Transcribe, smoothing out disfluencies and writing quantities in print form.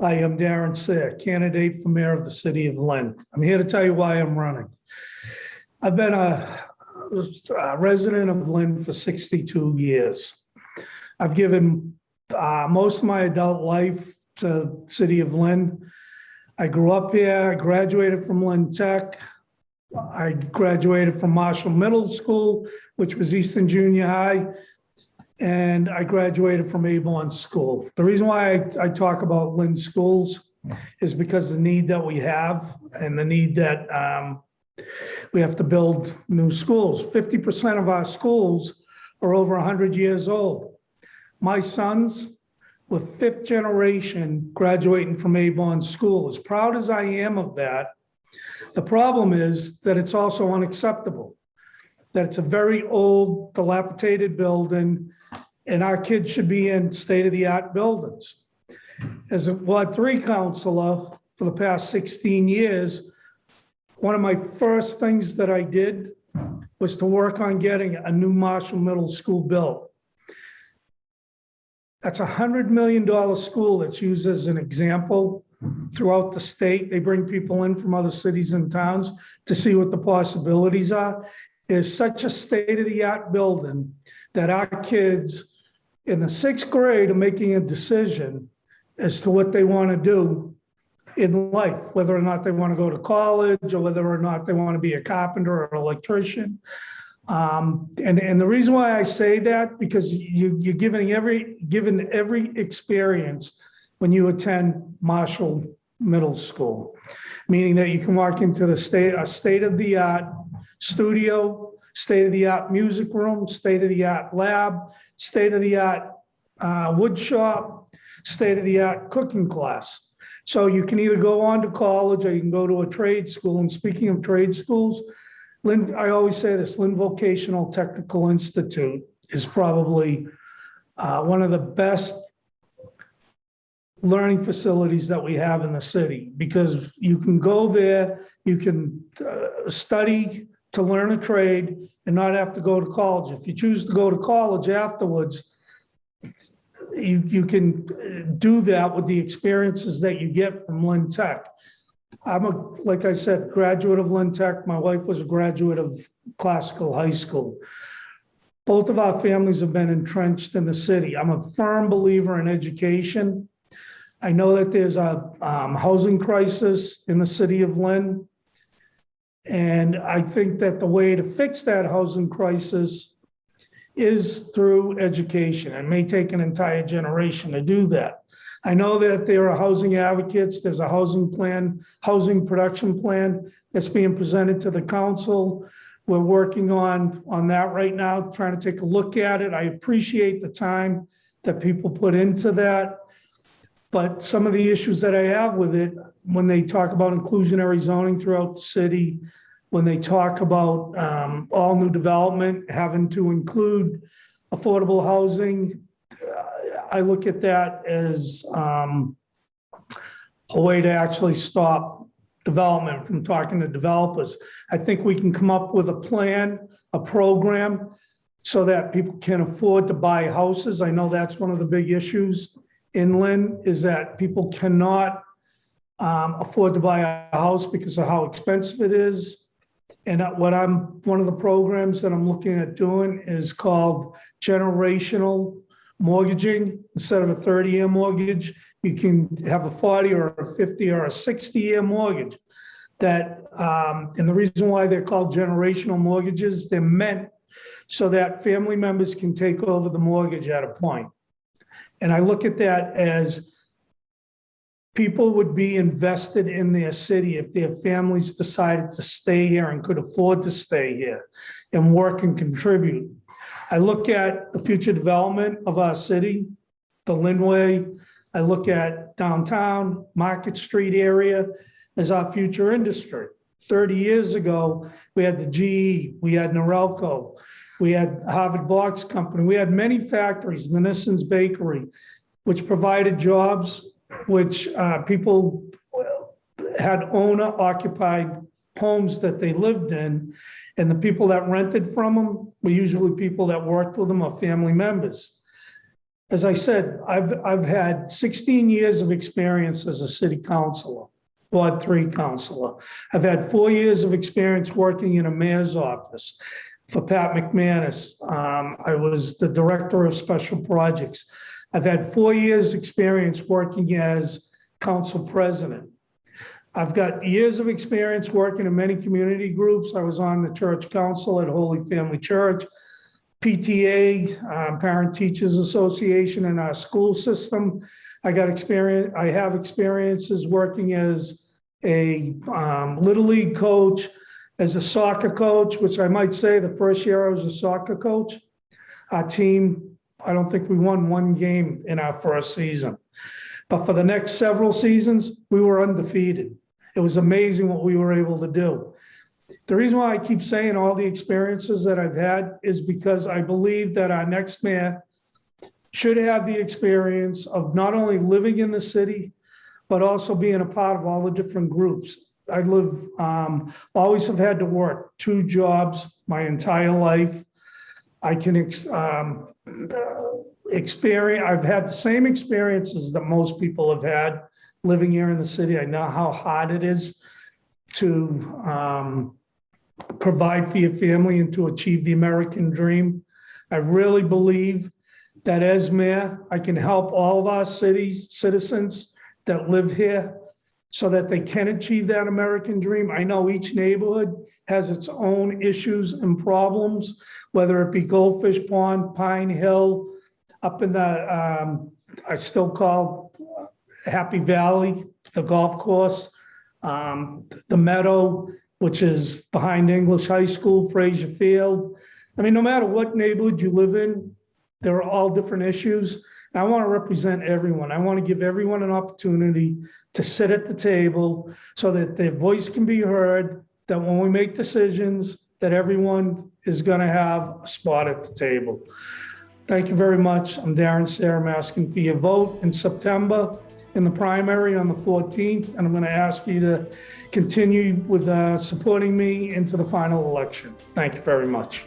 I am Darren Cyr, candidate for mayor of the City of Lynn. I'm here to tell you why I'm running. I've been a resident of Lynn for 62 years. I've given most of my adult life to City of Lynn. I grew up here. I graduated from Lynn Tech. I graduated from Marshall Middle School, which was Easton Junior High. And I graduated from Avon School. The reason why I talk about Lynn schools is because the need that we have and the need that we have to build new schools. 50% of our schools are over 100 years old. My sons were fifth generation graduating from Avon School. As proud as I am of that, the problem is that it's also unacceptable, that it's a very old, dilapidated building, and our kids should be in state-of-the-art buildings. As a Ward 3 councilor for the past 16 years, one of my first things that I did was to work on getting a new Marshall Middle School built. That's a $100 million school that's used as an example throughout the state. They bring people in from other cities and towns to see what the possibilities are. It's such a state-of-the-art building that our kids in the 6th grade are making a decision as to what they want to do in life, whether or not they want to go to college or whether or not they want to be a carpenter or electrician. And the reason why I say that, because you're given every experience when you attend Marshall Middle School, meaning that you can walk into a state-of-the-art studio, state-of-the-art music room, state-of-the-art lab, state-of-the-art wood shop, state-of-the-art cooking class. So you can either go on to college or you can go to a trade school. And speaking of trade schools, Lynn, I always say this, Lynn Vocational Technical Institute is probably one of the best learning facilities that we have in the city, because you can go there, you can study to learn a trade and not have to go to college. If you choose to go to college afterwards, you can do that with the experiences that you get from Lynn Tech. Like I said, graduate of Lynn Tech. My wife was a graduate of Classical High School. Both of our families have been entrenched in the city. I'm a firm believer in education. I know that there's a housing crisis in the city of Lynn. And I think that the way to fix that housing crisis is through education. It may take an entire generation to do that. I know that there are housing advocates. There's a housing plan, housing production plan that's being presented to the council. We're working on that right now, trying to take a look at it. I appreciate the time that people put into that. But some of the issues that I have with it, when they talk about inclusionary zoning throughout the city, when they talk about all new development having to include affordable housing, I look at that as a way to actually stop development from talking to developers. I think we can come up with a plan, a program, so that people can afford to buy houses. I know that's one of the big issues in Lynn, is that people cannot afford to buy a house because of how expensive it is. And one of the programs that I'm looking at doing is called generational mortgaging. Instead of a 30-year mortgage, you can have a 40 or a 50 or a 60-year mortgage. And the reason why they're called generational mortgages, they're meant so that family members can take over the mortgage at a point. And I look at that as people would be invested in their city if their families decided to stay here and could afford to stay here and work and contribute. I look at the future development of our city, the Lynnway. I look at downtown, Market Street area as our future industry. 30 years ago, we had the GE, we had Norelco, we had Harvard Box Company, we had many factories, the Nissens Bakery, which provided jobs, which people had owner-occupied homes that they lived in, and the people that rented from them were usually people that worked with them or family members. As I said, I've had 16 years of experience as a city councilor, Ward 3 councilor. I've had 4 years of experience working in a mayor's office for Pat McManus. I was the director of special projects. I've had 4 years experience working as council president. I've got years of experience working in many community groups. I was on the church council at Holy Family Church, PTA, Parent Teachers Association, in our school system. I have experiences working as a Little League coach, as a soccer coach, which I might say the first year I was a soccer coach, our team, I don't think we won one game in our first season. But for the next several seasons, we were undefeated. It was amazing what we were able to do. The reason why I keep saying all the experiences that I've had is because I believe that our next mayor should have the experience of not only living in the city, but also being a part of all the different groups. Always have had to work 2 jobs my entire life. I can I've had the same experiences that most people have had living here in the city. I know how hard it is to provide for your family and to achieve the American dream. I really believe that as mayor, I can help all of our citizens that live here so that they can achieve that American dream. I know each neighborhood has its own issues and problems, whether it be Goldfish Pond, Pine Hill, up in the, I still call Happy Valley, the golf course, the Meadow, which is behind English High School, Fraser Field. I mean, no matter what neighborhood you live in, there are all different issues. I want to represent everyone. I want to give everyone an opportunity to sit at the table so that their voice can be heard, that when we make decisions, that everyone is going to have a spot at the table. Thank you very much. I'm Darren Cyr. I'm asking for your vote in September in the primary on the 14th, and I'm going to ask for you to continue with supporting me into the final election. Thank you very much.